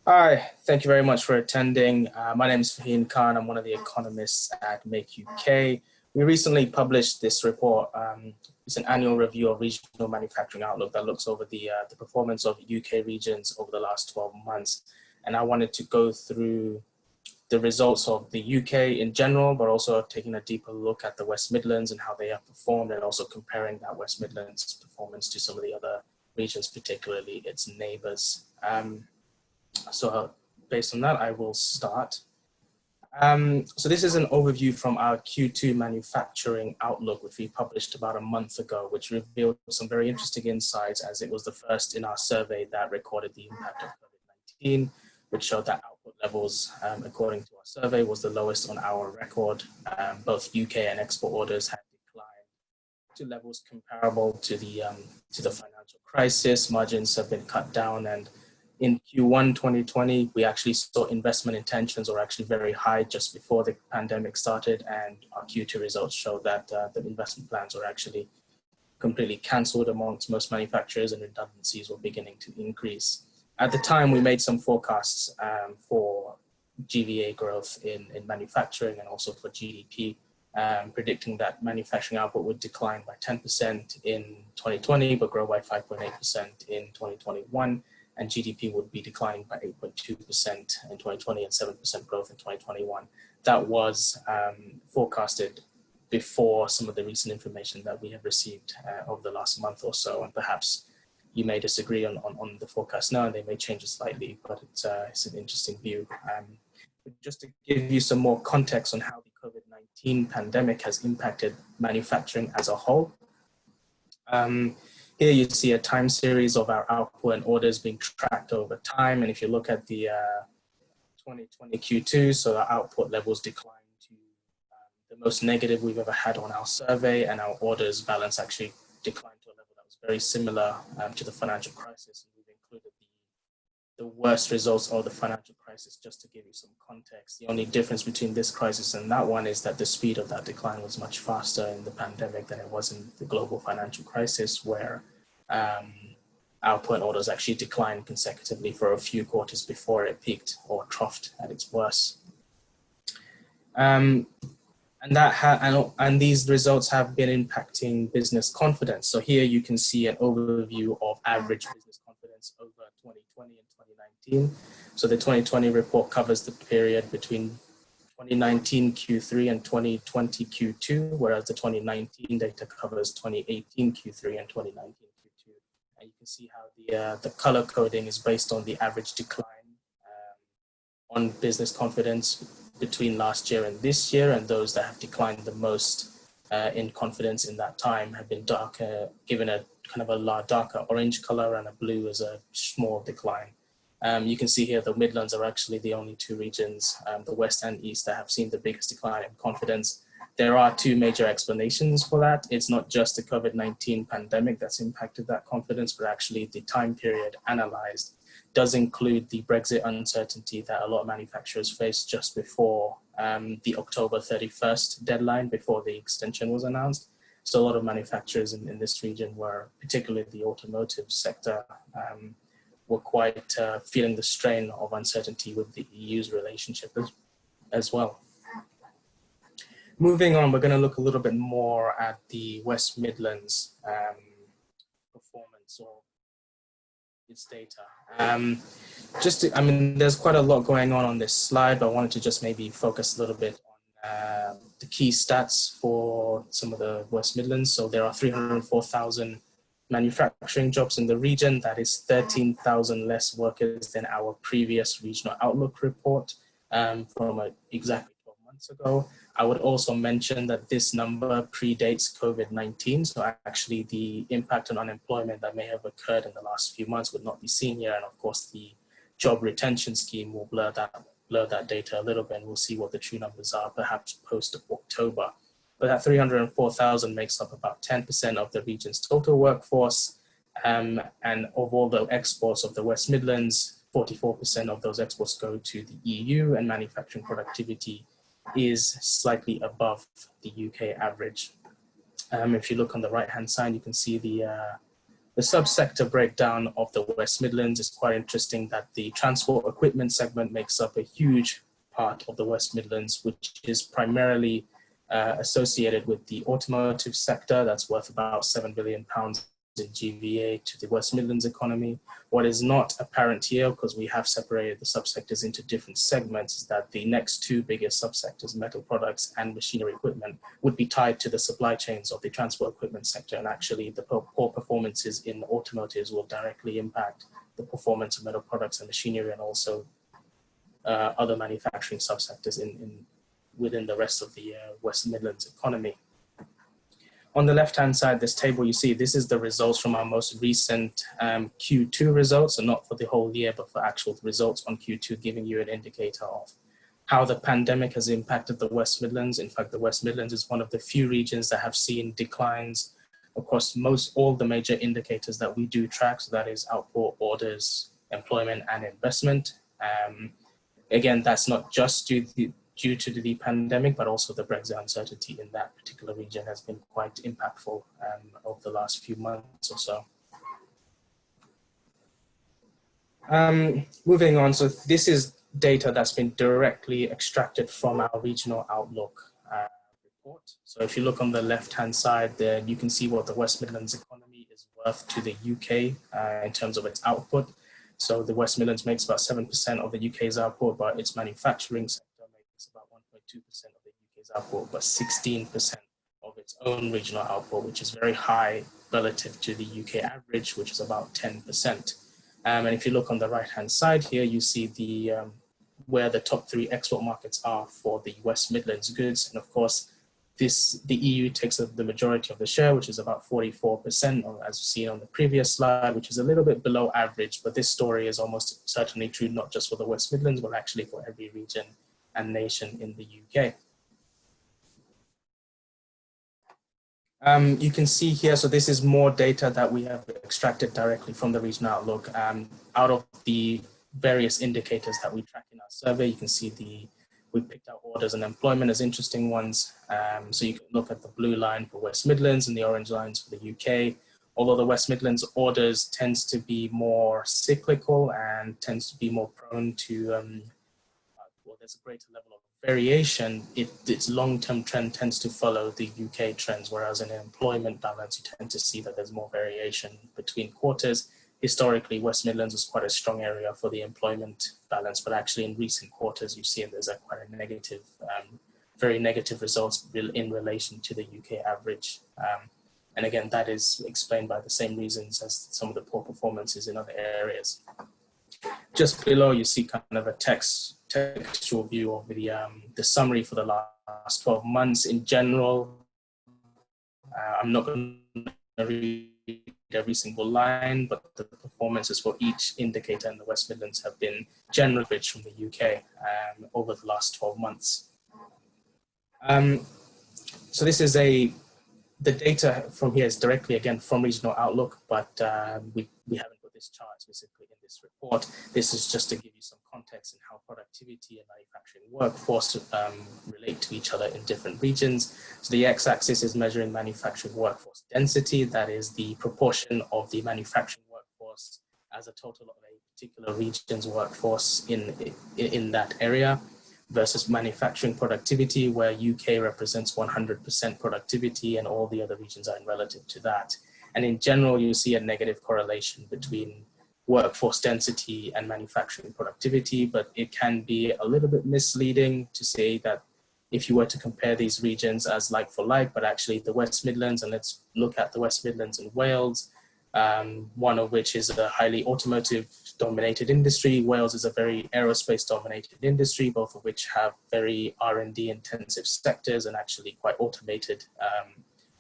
Hi, thank you very much for attending. My name is Fahim Khan. I'm one of the economists at Make UK. We recently published this report. It's an annual review of regional manufacturing outlook that looks over the performance of UK regions over the last 12 months. And I wanted to go through the results of the UK in general, but also taking a deeper look at the West Midlands and how they have performed, and also comparing that West Midlands performance to some of the other regions, particularly its neighbours. So based on that, I will start. So this is an overview from our Q2 manufacturing outlook, which we published about a month ago, which revealed some very interesting insights, as it was the first in our survey that recorded the impact of COVID-19, which showed that output levels, according to our survey, was the lowest on our record. Both UK and export orders had declined to levels comparable to the financial crisis. Margins have been cut down, and in Q1 2020, we actually saw investment intentions were actually very high just before the pandemic started, and our Q2 results show that the investment plans were actually completely cancelled amongst most manufacturers, and redundancies were beginning to increase. At the time, we made some forecasts for GVA growth in manufacturing and also for GDP, predicting that manufacturing output would decline by 10% in 2020, but grow by 5.8% in 2021. And GDP would be declining by 8.2% in 2020 and 7% growth in 2021. That was forecasted before some of the recent information that we have received over the last month or so. And perhaps you may disagree on the forecast now, and they may change it slightly, but it's an interesting view. Just to give you some more context on how the COVID-19 pandemic has impacted manufacturing as a whole. Here you see a time series of our output and orders being tracked over time. And if you look at the 2020 Q2, so our output levels declined to the most negative we've ever had on our survey, and our orders balance actually declined to a level that was very similar to the financial crisis. And we've included the worst results of the financial crisis just to give you some context. The only difference between this crisis and that one is that the speed of that decline was much faster in the pandemic than it was in the global financial crisis, where output and orders actually declined consecutively for a few quarters before it peaked or troughed at its worst. And these results have been impacting business confidence. So here you can see an overview of average business confidence over 2020 and 2019. So the 2020 report covers the period between 2019 Q3 and 2020 Q2, whereas the 2019 data covers 2018 Q3 and 2019 Q2. And you can see how the color coding is based on the average decline on business confidence between last year and this year, and those that have declined the most in confidence in that time have been darker, given a kind of a darker orange color, and a blue as a small decline. You can see here the Midlands are actually the only two regions, the West and East, that have seen the biggest decline in confidence. There are two major explanations for that. It's not just the COVID-19 pandemic that's impacted that confidence, but actually the time period analyzed does include the Brexit uncertainty that a lot of manufacturers faced just before the October 31st deadline, before the extension was announced. So a lot of manufacturers in this region were, particularly the automotive sector, were quite feeling the strain of uncertainty with the EU's relationship as well. Moving on, we're going to look a little bit more at the West Midlands performance or its data. There's quite a lot going on this slide, but I wanted to just maybe focus a little bit on the key stats for some of the West Midlands. So there are 304,000 manufacturing jobs in the region. That is 13,000 less workers than our previous regional outlook report from exactly 12 months ago. I would also mention that this number predates COVID-19, so actually the impact on unemployment that may have occurred in the last few months would not be seen here, and of course the job retention scheme will blur that data a little bit, and we'll see what the true numbers are perhaps post-October. But that 304,000 makes up about 10% of the region's total workforce, and of all the exports of the West Midlands, 44% of those exports go to the EU, and manufacturing productivity is slightly above the UK average. If you look on the right-hand side, you can see the The subsector breakdown of the West Midlands is quite interesting, that the transport equipment segment makes up a huge part of the West Midlands, which is primarily associated with the automotive sector. That's worth about £7 billion in GVA to the West Midlands economy. What is not apparent here, because we have separated the subsectors into different segments, is that the next two biggest subsectors, metal products and machinery equipment, would be tied to the supply chains of the transport equipment sector. And actually the poor performances in automotives will directly impact the performance of metal products and machinery, and also other manufacturing subsectors within the rest of the West Midlands economy. On the left-hand side, this table you see, this is the results from our most recent Q2 results, so not for the whole year, but for actual results on Q2, giving you an indicator of how the pandemic has impacted the West Midlands. In fact, the West Midlands is one of the few regions that have seen declines across all the major indicators that we do track. So that is output, orders, employment, and investment. Again, that's not just due to the pandemic, but also the Brexit uncertainty in that particular region has been quite impactful over the last few months or so. Moving on, so this is data that's been directly extracted from our regional outlook report. So if you look on the left-hand side there, you can see what the West Midlands economy is worth to the UK in terms of its output. So the West Midlands makes about 7% of the UK's output, but its manufacturing sector makes about 1.2% of the UK's output, but 16% of its own regional output, which is very high relative to the UK average, which is about 10%. And if you look on the right-hand side here, you see the where the top 3 export markets are for the West Midlands goods. And of course, the EU takes up the majority of the share, which is about 44%, or as seen on the previous slide, which is a little bit below average. But this story is almost certainly true, not just for the West Midlands, but actually for every region and nation in the UK. You can see here, so this is more data that we have extracted directly from the regional outlook. Out of the various indicators that we track in our survey, you can see we picked out orders and employment as interesting ones. So you can look at the blue line for West Midlands and the orange lines for the UK. Although the West Midlands orders tends to be more cyclical and tends to be more prone to, well, there's a greater level of variation, its long-term trend tends to follow the UK trends, whereas in an employment balance, you tend to see that there's more variation between quarters. Historically, West Midlands was quite a strong area for the employment balance, but actually in recent quarters, you've seen there's quite a negative, very negative results in relation to the UK average. And again, that is explained by the same reasons as some of the poor performances in other areas. Just below, you see kind of a textual view of the summary for the last 12 months in general. I'm not going to read every single line, but the performances for each indicator in the West Midlands have been generally rich from the UK over the last 12 months. So this is the data from here is directly again from Regional Outlook, but we haven't put this chart specifically in this report. This is just to give you some context in how productivity and manufacturing workforce relate to each other in different regions. So the x-axis is measuring manufacturing workforce density, that is the proportion of the manufacturing workforce as a total of a particular region's workforce in that area, versus manufacturing productivity, where UK represents 100% productivity and all the other regions are in relative to that. And in general, you see a negative correlation between workforce density and manufacturing productivity, but it can be a little bit misleading to say that if you were to compare these regions as like for like, but actually the West Midlands, and let's look at the West Midlands and Wales, one of which is a highly automotive dominated industry. Wales is a very aerospace dominated industry, both of which have very R&D intensive sectors and actually quite automated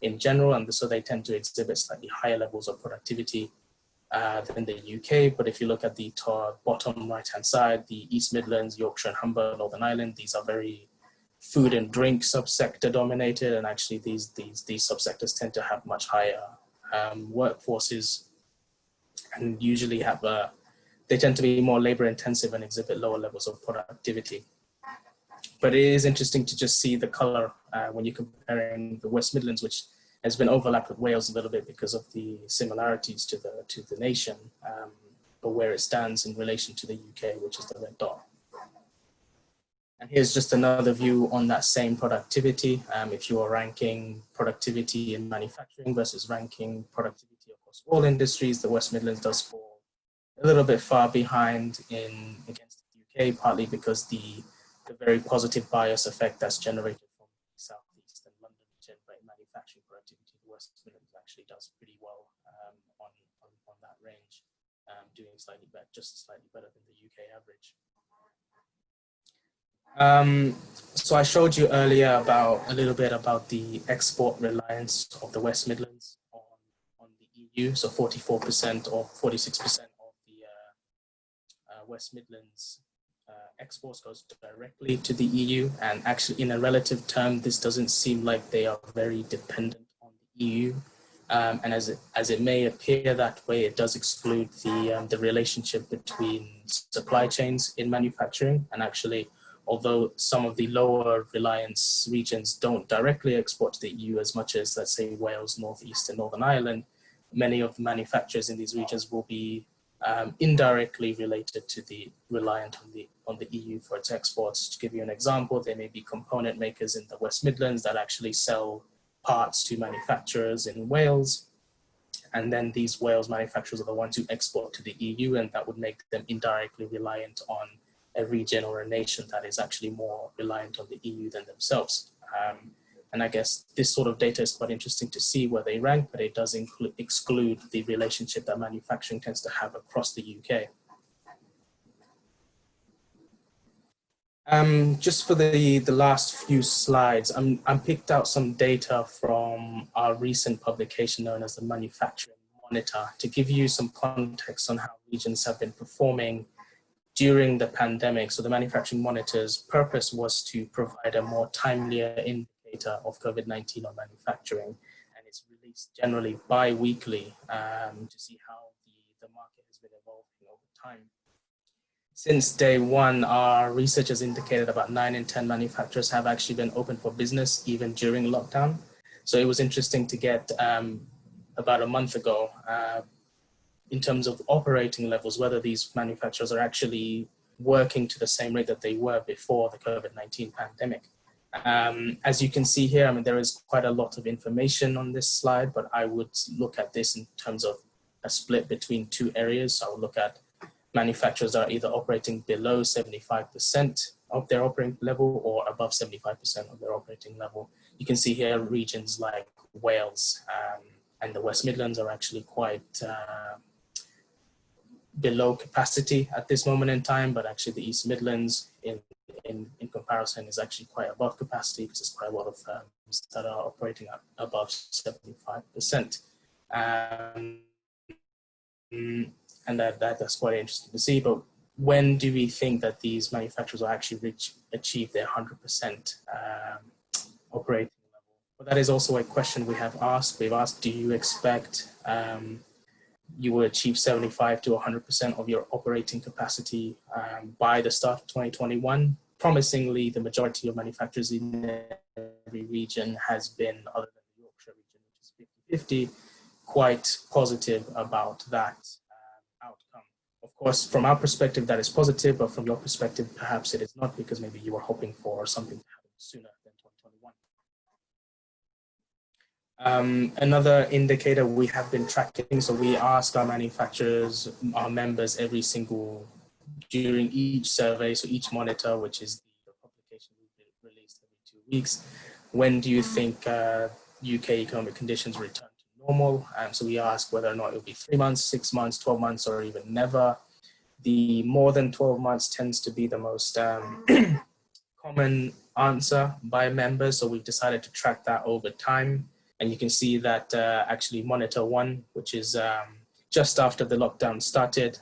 in general. And so they tend to exhibit slightly higher levels of productivity than the UK. But if you look at the bottom right-hand side, the East Midlands, Yorkshire and Humber, Northern Ireland, these are very food and drink subsector dominated. And actually these subsectors tend to have much higher workforces and usually have they tend to be more labor intensive and exhibit lower levels of productivity. But it is interesting to just see the color when you're comparing the West Midlands, which Has been overlapped with Wales a little bit because of the similarities to the nation, but where it stands in relation to the UK, which is the red dot. And here's just another view on that same productivity. If you are ranking productivity in manufacturing versus ranking productivity across all industries, the West Midlands does fall a little bit far behind against the UK, partly because the very positive bias effect that's generated from Southeast and London generate manufacturing productivity. The West Midlands actually does pretty well on that range, doing just slightly better than the UK average. So I showed you earlier a little bit about the export reliance of the West Midlands on the EU. So 44% or 46% of the West Midlands exports goes directly to the EU. And actually, in a relative term, this doesn't seem like they are very dependent on the EU. And as it may appear that way, it does exclude the relationship between supply chains in manufacturing. And actually, although some of the lower reliance regions don't directly export to the EU as much as, let's say, Wales, North East, and Northern Ireland, many of the manufacturers in these regions will be indirectly reliant on the EU for its exports. To give you an example, there may be component makers in the West Midlands that actually sell parts to manufacturers in Wales, and then these Wales manufacturers are the ones who export to the EU, and that would make them indirectly reliant on a region or a nation that is actually more reliant on the EU than themselves. And I guess this sort of data is quite interesting to see where they rank, but it does exclude the relationship that manufacturing tends to have across the UK. Just for the last few slides, I picked out some data from our recent publication known as the Manufacturing Monitor to give you some context on how regions have been performing during the pandemic. So the Manufacturing Monitor's purpose was to provide a more timelier indicator of COVID-19 on manufacturing, and it's released generally bi-weekly to see how the market has been evolving over time. Since day one, our research has indicated about 9 in 10 manufacturers have actually been open for business even during lockdown. So it was interesting to get about a month ago in terms of operating levels, whether these manufacturers are actually working to the same rate that they were before the COVID-19 pandemic. As you can see here, I mean, there is quite a lot of information on this slide, but I would look at this in terms of a split between two areas. So I would look at manufacturers that are either operating below 75% of their operating level or above 75% of their operating level. You can see here regions like Wales and the West Midlands are actually quite below capacity at this moment in time, but actually the East Midlands in comparison is actually quite above capacity because there's quite a lot of firms that are operating at above 75%. And that's quite interesting to see. But when do we think that these manufacturers will actually achieve their 100% operating level? Well, that is also a question we have asked. We've asked, do you expect you will achieve 75 to 100% of your operating capacity by the start of 2021? Promisingly, the majority of manufacturers in every region has been, other than the Yorkshire region, which is 50-50, quite positive about that outcome. Of course, from our perspective, that is positive, but from your perspective, perhaps it is not, because maybe you were hoping for something to happen sooner than 2021. Another indicator we have been tracking, so we ask our manufacturers, our members during each survey, so each monitor, which is the publication we released every 2 weeks, when do you think UK economic conditions return to normal? So we ask whether or not it will be 3 months, 6 months, 12 months, or even never. The more than 12 months tends to be the most common answer by members, so we've decided to track that over time. And you can see that actually Monitor 1, which is just after the lockdown started,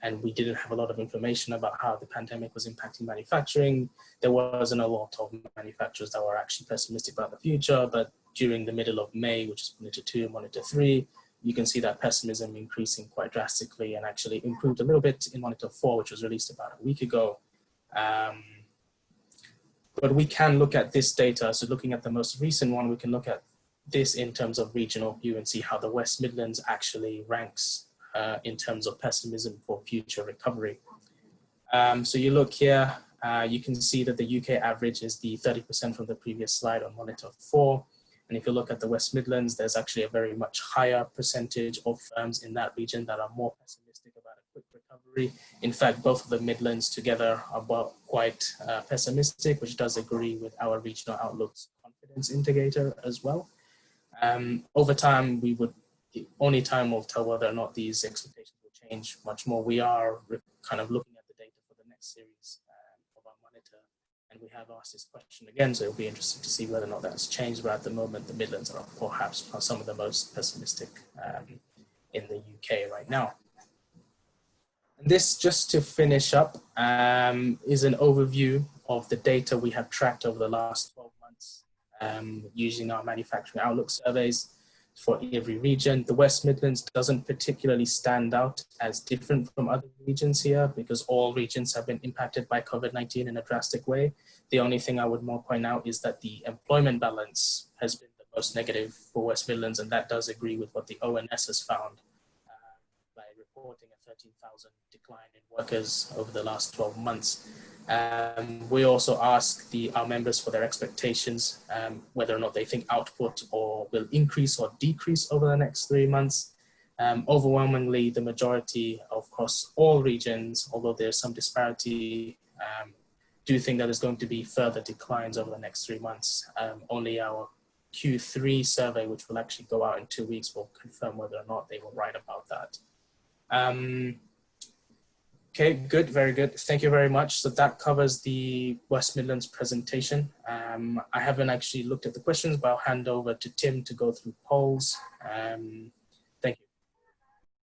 and we didn't have a lot of information about how the pandemic was impacting manufacturing. There wasn't a lot of manufacturers that were actually pessimistic about the future, but during the middle of May, which is Monitor 2, Monitor 3, you can see that pessimism increasing quite drastically and actually improved a little bit in Monitor 4, which was released about a week ago. But we can look at this data. So looking at the most recent one, we can look at this in terms of regional view and see how the West Midlands actually ranks in terms of pessimism for future recovery. So you look here, you can see that the UK average is the 30% from the previous slide on monitor 4. And if you look at the West Midlands, there's actually a very much higher percentage of firms in that region that are more pessimistic about a quick recovery. In fact, both of the Midlands together are quite pessimistic, which does agree with our regional outlook's confidence indicator as well. Over time, only time will tell whether or not these expectations will change much more. We are kind of looking at the data for the next series of our monitor, and we have asked this question again, so it'll be interesting to see whether or not that's changed. But at the moment, the Midlands are perhaps some of the most pessimistic in the UK right now. And this, just to finish up, is an overview of the data we have tracked over the last 12 months using our manufacturing outlook surveys for every region. The West Midlands doesn't particularly stand out as different from other regions here because all regions have been impacted by COVID-19 in a drastic way. The only thing I would more point out is that the employment balance has been the most negative for West Midlands, and that does agree with what the ONS has found by reporting a 13,000 decline in workers over the last 12 months. We also ask our members for their expectations, whether or not they think output will increase or decrease over the next 3 months. Overwhelmingly, the majority across all regions, although there's some disparity, do think that there's going to be further declines over the next 3 months. Only our Q3 survey, which will actually go out in 2 weeks, will confirm whether or not they were right about that. Okay, good, very good. Thank you very much. So that covers the West Midlands presentation. I haven't actually looked at the questions, but I'll hand over to Tim to go through polls.